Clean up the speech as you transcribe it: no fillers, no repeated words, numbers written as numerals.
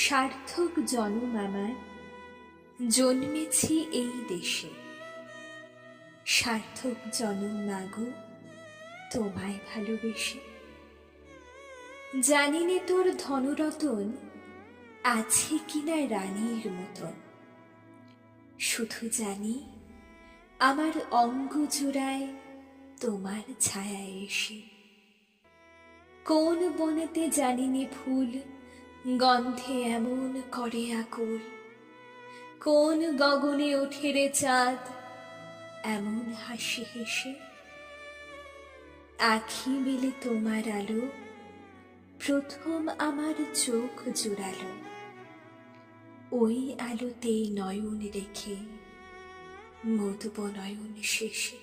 সার্থক জনম আমার, জন্মেছি এই দেশে। সার্থক জনম মাগো তোমায় ভালোবেসে। জানি নে তোর ধনরতন আছে কিনা রানীর মতন, শুধু জানি আমার অঙ্গ জোড়ায় তোমার ছায়া এসে। কোন বনেতে জানি নে ফুল গন্ধে এমন করে আকুল, কোন গগনে ওঠে রে চাঁদ এমন হাসি হেসে। আখি মেলে তোমার আলো প্রথম আমার চোখ জোড়ালো, ওই আলোতেই নয়ন রেখে মুদব নয়ন শেষে।